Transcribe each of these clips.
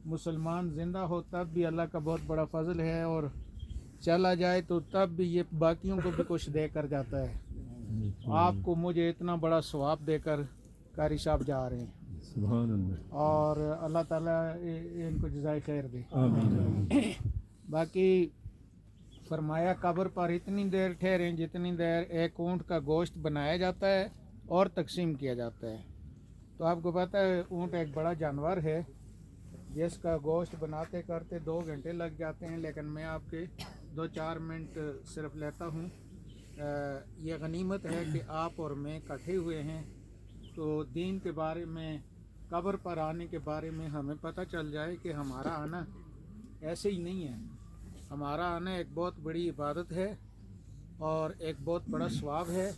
मुसलमान ज़िंदा हो तब भी अल्लाह का बहुत बड़ा फजल है, और चला जाए तो तब भी ये बाकियों को भी कुछ दे कर जाता है। आपको मुझे इतना बड़ा सवाब देकर कारी साहब जा रहे हैं, सुभान अल्लाह। और अल्लाह ताला इनको जज़ाए खैर दे। आमीन। बाकी फरमाया कब्र पर इतनी देर ठहरें जितनी देर एक ऊँट का गोश्त बनाया जाता है और तकसीम किया जाता है। तो आपको पता है ऊँट एक बड़ा जानवर है जिसका गोश्त बनाते करते 2 घंटे लग जाते हैं, लेकिन मैं आपके 2-4 मिनट सिर्फ लेता हूँ। ये गनीमत है कि आप और मैं इकट्ठे हुए हैं, तो दीन के बारे में, कब्र पर आने के बारे में हमें पता चल जाए कि हमारा आना ऐसे ही नहीं है। हमारा आना एक बहुत बड़ी इबादत है और एक बहुत बड़ा सवाब है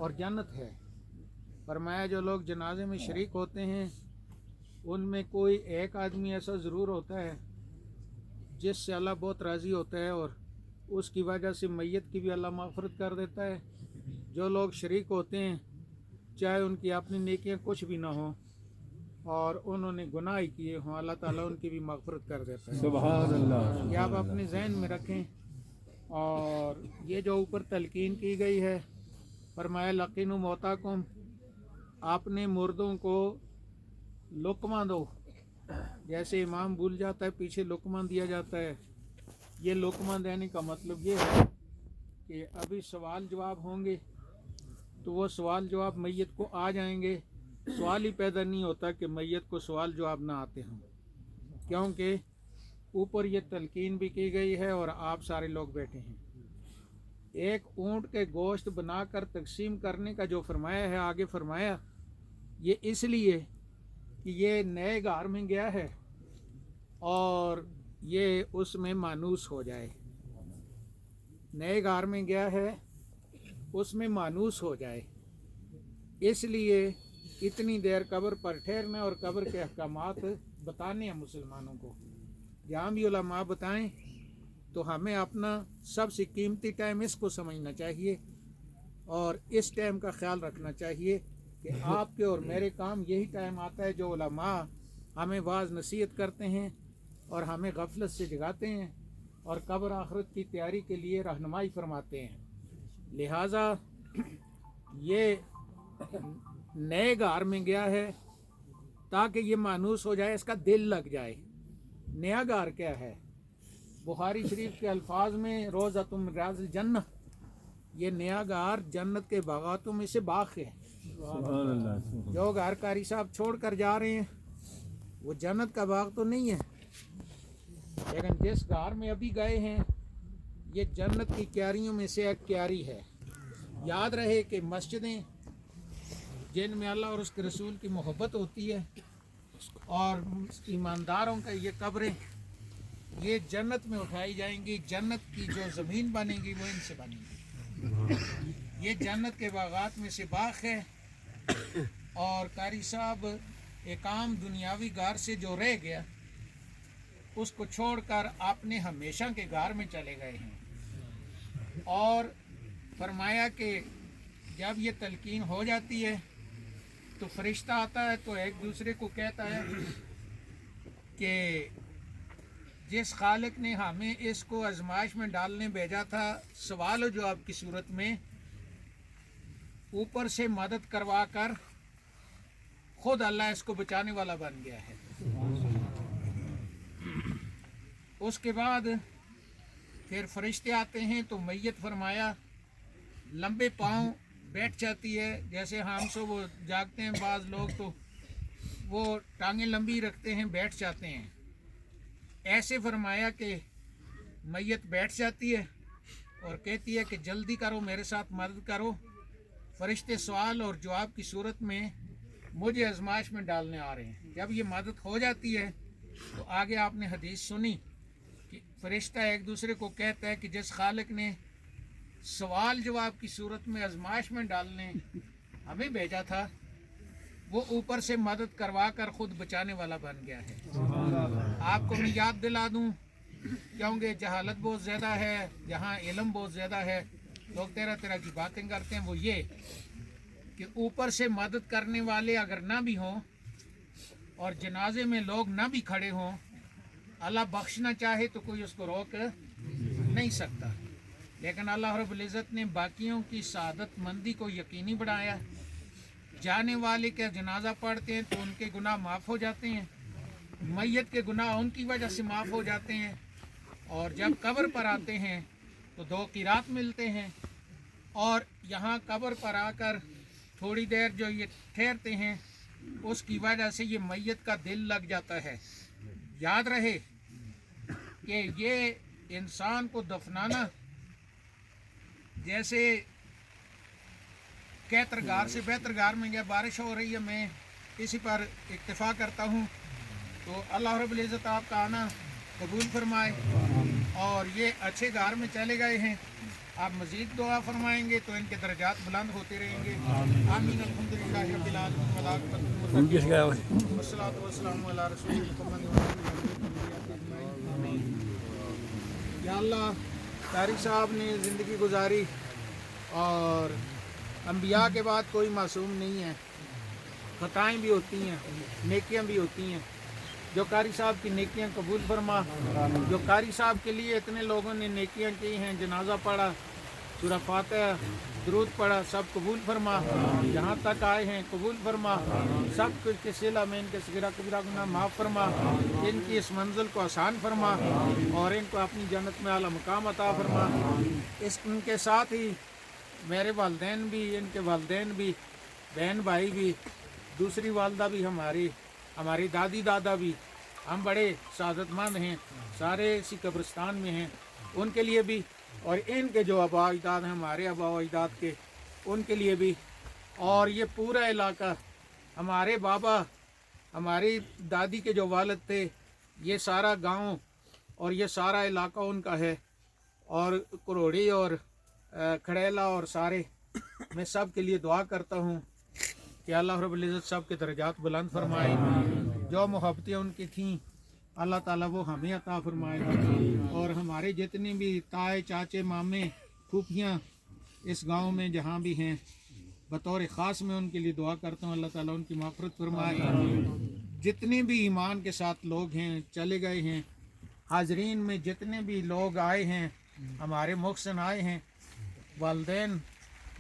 और जन्नत है। फरमाया जो लोग जनाजे में शरीक होते हैं उनमें कोई एक आदमी ऐसा ज़रूर होता है जिससे अल्लाह बहुत राज़ी होता है, और उसकी वजह से मैयत की भी अल्लाह माफ़रत कर देता है। जो लोग शरीक होते हैं चाहे उनकी अपनी नेकियां कुछ भी ना हो और उन्होंने गुनाह ही किए हों, अल्लाह ताला उनकी भी माफ़रत कर देता है। सुभान अल्लाह। ये आप अपने जहन में रखें। और ये जो ऊपर तलकीन की गई है, फरमाया लकीनु मौताकुम, आपने मुर्दों को लुकमा दो। जैसे इमाम भूल जाता है पीछे लुकमा दिया जाता है, ये लुकमा देने का मतलब ये है कि अभी सवाल जवाब होंगे तो वो सवाल जवाब मैयत को आ जाएंगे। सवाल ही पैदा नहीं होता कि मैयत को सवाल जवाब ना आते हों, क्योंकि ऊपर ये तलकीन भी की गई है और आप सारे लोग बैठे हैं। एक ऊँट के गोश्त बनाकर तकसीम करने का जो फरमाया है, आगे फरमाया ये इसलिए कि ये नए घर में गया है और ये उसमें मानूस हो जाए। नए घर में गया है उसमें मानूस हो जाए, इसलिए इतनी देर कब्र पर ठहरना और कब्र के अहकामात बताने हैं मुसलमानों को। जहाँ भी उलमा बताएं तो हमें अपना सबसे कीमती टाइम इसको समझना चाहिए और इस टाइम का ख्याल रखना चाहिए कि आपके और मेरे काम यही टाइम आता है जो उलमा हमें वाज नसीहत करते हैं और हमें गफलत से जगाते हैं और कब्र आखिरत की तैयारी के लिए रहनुमाई फरमाते हैं। लिहाजा ये नए घर में गया है ताकि ये मानूस हो जाए, इसका दिल लग जाए। नया घर क्या है? बुखारी शरीफ के अल्फाज में रोज़तुम रियाज़िल जन्नह, ये नया घर जन्नत के बागातों में से बाग है। जो घर कारी साहब छोड़ कर जा रहे हैं वो जन्नत का बाग तो नहीं है, लेकिन जिस घर में अभी गए हैं ये जन्नत की क्यारियों में से एक क्यारी है। याद रहे कि मस्जिदें जिनमें अल्लाह और उसके रसूल की मोहब्बत होती है और ईमानदारों का ये कब्रें ये जन्नत में उठाई जाएंगी। जन्नत की जो ज़मीन बनेगी वो इनसे बनेगी। ये जन्नत के बागात में से बाग है और कारी साहब एक आम दुनियावी घर से जो रह गया उसको छोड़कर अपने हमेशा के घर में चले गए हैं। और फरमाया कि जब ये तलकीन हो जाती है तो फरिश्ता आता है तो एक दूसरे को कहता है कि जिस खालिक ने हमें इसको आजमाइश में डालने भेजा था, सवाल और जवाब की सूरत में ऊपर से मदद करवा कर खुद अल्लाह इसको बचाने वाला बन गया है। उसके बाद फिर फरिश्ते आते हैं तो मैयत फरमाया लंबे पाँव बैठ जाती है। जैसे हम सो वो जागते हैं बाज़ लोग तो वो टांगें लंबी रखते हैं, बैठ जाते हैं। ऐसे फरमाया कि मैयत बैठ जाती है और कहती है कि जल्दी करो, मेरे साथ मदद करो, फरिश्ते सवाल और जवाब की सूरत में मुझे आजमाइश में डालने आ रहे हैं। जब ये मदद हो जाती है तो आगे आपने हदीस सुनी कि फरिश्ता एक दूसरे को कहता है कि जिस खालिक ने सवाल जवाब की सूरत में आजमाइश में डालने हमें भेजा था वो ऊपर से मदद करवा कर खुद बचाने वाला बन गया है। आपको मैं याद दिला दूं, क्योंकि जहालत बहुत ज़्यादा है, जहाँ इल्म बहुत ज़्यादा है, लोग तरह तरह की बातें करते हैं। वो ये कि ऊपर से मदद करने वाले अगर ना भी हों और जनाजे में लोग ना भी खड़े हों, अल्लाह बख्शना चाहे तो कोई उसको रोक नहीं सकता, लेकिन अल्लाह रब्बुल इज़्ज़त ने बाकियों की सआदत मंदी को यकीनी बनाया। जाने वाले का जनाजा पढ़ते हैं तो उनके गुनाह माफ़ हो जाते हैं, मैयत के गुनाह उनकी वजह से माफ़ हो जाते हैं, और जब कब्र पर आते हैं तो 2 क़िरात मिलते हैं, और यहाँ कब्र पर आकर थोड़ी देर जो ये ठहरते हैं उसकी वजह से ये मैयत का दिल लग जाता है। याद रहे कि ये इंसान को दफनाना जैसे कहतरगार से बेहतरगार में या बारिश हो रही है, मैं इसी पर इक्तफा करता हूँ। तो अल्लाह रब्बुल इज़्ज़त आपका आना कबूल फरमाए, और ये अच्छे घर में चले गए हैं, आप मज़ीद दुआ फरमाएंगे तो इनके दर्जात बुलंद होते रहेंगे। आमीन। अल्हम्दुलिल्लाहि रब्बिल आलमीन वस्सलातु वस्सलामु अला रसूलिल मुहम्मद व आलिहि। या अल्लाह, कारी साहब ने ज़िंदगी गुजारी, और अंबिया के बाद कोई मासूम नहीं है, खताएँ भी होती हैं, नेकियां भी होती हैं। जो कारी साहब की नेकियां कबूल फरमा, जो कारी साहब के लिए इतने लोगों ने नेकियां की हैं, जनाजा पढ़ा, सूरह फातिहा, दुरूद पढ़ा, सब कबूल फरमा। जहाँ तक आए हैं कबूल फरमा, सब कुछ के सिला में इनके सगीरा कबीरा गुनाह माफ़ फरमा, इनकी इस मंजिल को आसान फरमा, और इनको अपनी जन्नत में आला मुकाम अता फरमा। इनके साथ ही मेरे वालदैन भी, इनके वालदैन भी, बहन भाई भी, दूसरी वालदा भी, हमारी दादी दादा भी, हम बड़े सादतमंद हैं, सारे इसी कब्रिस्तान में हैं, उनके लिए भी, और इनके जो आबा अजदाद हैं, हमारे आबा अजदाद के, उनके लिए भी, और ये पूरा इलाका, हमारे बाबा, हमारी दादी के जो वालिद थे, ये सारा गांव और ये सारा इलाका उनका है, और करोड़ी और खड़ेला और सारे, मैं सब के लिए दुआ करता हूँ कि अल्लाह रब्बुल इज़्ज़त सब के दर्जात बुलंद फरमाए। जो मोहब्बतें उनकी थीं अल्लाह ताला वो हमें अता फरमाए, और हमारे जितने भी ताए चाचे मामे फूफियाँ इस गांव में जहाँ भी हैं, बतौर ख़ास में उनके लिए दुआ करता हूँ, अल्लाह ताला उनकी मग़फ़िरत फरमाए। जितने भी ईमान के साथ लोग हैं चले गए हैं, हाजरीन में जितने भी लोग आए हैं, हमारे मुहसिन आए हैं, वालदैन,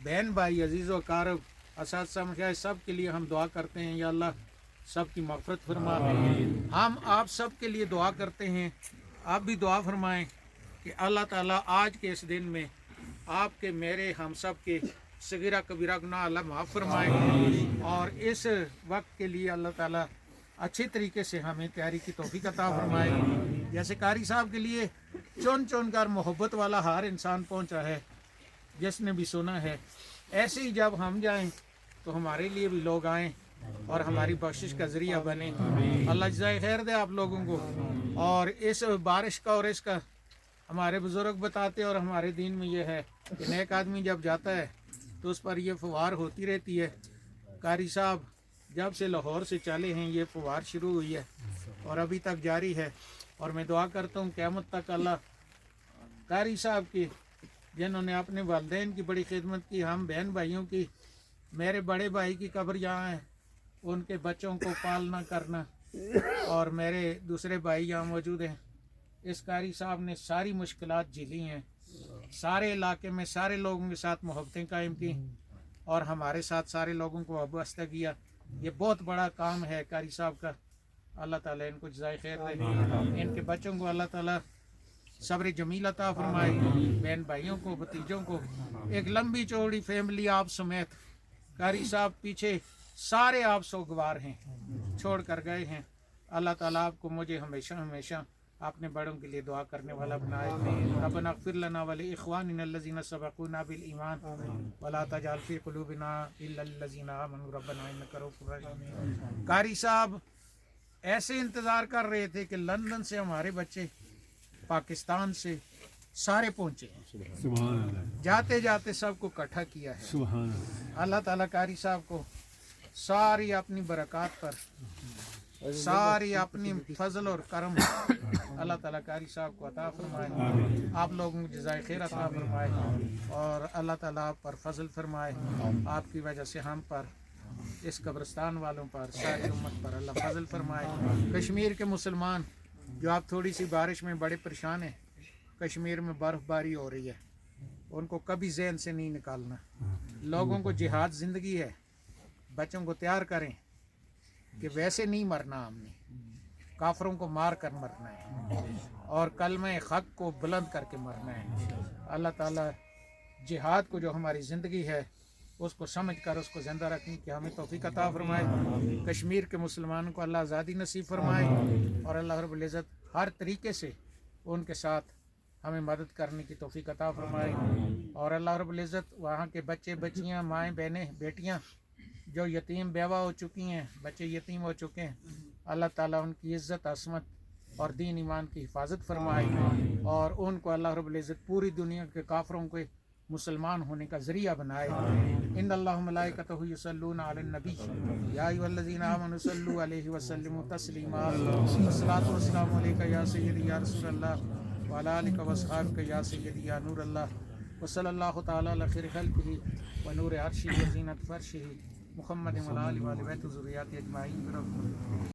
बहन भाई, अजीज़ व कारब, असातिज़ा मशाइख़, सब के लिए हम दुआ करते हैं। या अल्लाह सब की मग़फ़िरत फरमा। हम आप सब के लिए दुआ करते हैं, आप भी दुआ फरमाएं कि अल्लाह ताला आज के इस दिन में आपके, मेरे, हम सब के सगीरा कबीरा गुनाह अल्लाह माफ़ फरमाए, और इस वक्त के लिए अल्लाह ताला अच्छे तरीके से हमें तैयारी की तौफीक अता फरमाए। जैसे कारी साहब के लिए चुन चुन कर मोहब्बत वाला हर इंसान पहुंचा है, जिसने भी सुना है, ऐसे ही जब हम जाएं तो हमारे लिए भी लोग आएं और हमारी बख्शिश का ज़रिया बने। अल्लाह जज़ाए खैर दे आप लोगों को। और इस बारिश का और इसका हमारे बुज़ुर्ग बताते, और हमारे दीन में ये है कि नेक आदमी जब जाता है तो उस पर ये फुहार होती रहती है। कारी साहब जब से लाहौर से चले हैं ये फुहार शुरू हुई है और अभी तक जारी है, और मैं दुआ करता हूँ क़यामत तक अल्लाह कारी साहब की, जिन्होंने अपने वालिदैन की बड़ी खिदमत की, हम बहन भाइयों की, मेरे बड़े भाई की कब्र यहाँ है, उनके बच्चों को पालना करना, और मेरे दूसरे भाई यहाँ मौजूद हैं। इस कारी साहब ने सारी मुश्किलात झेली हैं, सारे इलाके में सारे लोगों के साथ मोहब्बतें कायम की, और हमारे साथ सारे लोगों को वाबस्ता किया। ये बहुत बड़ा काम है कारी साहब का। अल्लाह ताला इनको जज़ाए खैर दे, इनके बच्चों को अल्लाह ताला सब्र जमील अता फरमाए, बहन भाइयों को, भतीजों को, एक लंबी चौड़ी फैमिली आप समेत। कारी साहब पीछे सारे आप सोगवार हैं, छोड़ कर गए हैं। अल्लाह ताला आपको, मुझे हमेशा हमेशा अपने बड़ों के लिए दुआ करने वाला बनाए। रब्बना इग़फ़िर लना व लिइख़वानिना अल्लज़ीना सबक़ूना बिल ईमान वला तजअल फ़ी क़ुलूबिना इल्ला लल्लज़ीना आमनू रब्बना इन्नका रऊफ़ुर रहीम। कारी साहब ऐसे इंतज़ार कर रहे थे कि लंदन से हमारे बच्चे, पाकिस्तान से सारे पहुँचे हैं, जाते जाते सबको इकट्ठा किया है। अल्लाह ताला कारी साहब को सारी अपनी बरक़ात पर, सारी अपनी फजल और करम अल्लाह ताला कारी साहब को अता फरमाए, आप लोगों को जज़ाए खैर अता फरमाए, और अल्लाह ताला आप पर फजल फरमाए। आपकी वजह से हम पर اس قبرستان والوں پر ساری امت پر اللہ فضل فرمائے. کشمیر کے مسلمان جو آپ تھوڑی سی بارش میں بڑے پریشان ہیں، کشمیر میں برف باری ہو رہی ہے، ان کو کبھی ذہن سے نہیں نکالنا. لوگوں کو جہاد زندگی ہے، بچوں کو تیار کریں کہ ویسے نہیں مرنا، ہم نے کافروں کو مار کر مرنا ہے اور کلمہ حق کو بلند کر کے مرنا ہے. اللہ تعالیٰ جہاد کو جو ہماری زندگی ہے اس کو سمجھ کر اس کو زندہ رکھنے کی ہمیں توفیق عطا فرمائے. کشمیر کے مسلمانوں کو اللہ آزادی نصیب فرمائے اور اللہ رب العزت ہر طریقے سے ان کے ساتھ ہمیں مدد کرنے کی توفیق عطا فرمائے. اور اللہ رب العزت وہاں کے بچے بچیاں، مائیں بہنیں بیٹیاں جو یتیم بیوہ ہو چکی ہیں، بچے یتیم ہو چکے ہیں، اللہ تعالیٰ ان کی عزت عصمت اور دین ایمان کی حفاظت فرمائے اور ان کو اللہ رب العزت پوری دنیا کے کافروں کے مسلمان ہونے کا ذریعہ بنائے. ان اللہ ملائکتہ یصلون علی النبی یا ایھا الذین آمنوا صلوا علیہ وسلموا تسلیما. الصلاۃ والسلام علیک یا سیدی یا رسول اللہ وعلی آلک واصحابک یا سیدی یا نور اللہ وصلی اللہ تعالی علی خیر خلقہ ونور عرشہ وزینۃ فرشہ محمد وعلی آلہ وصحبہ وذریاتہ اجمعین.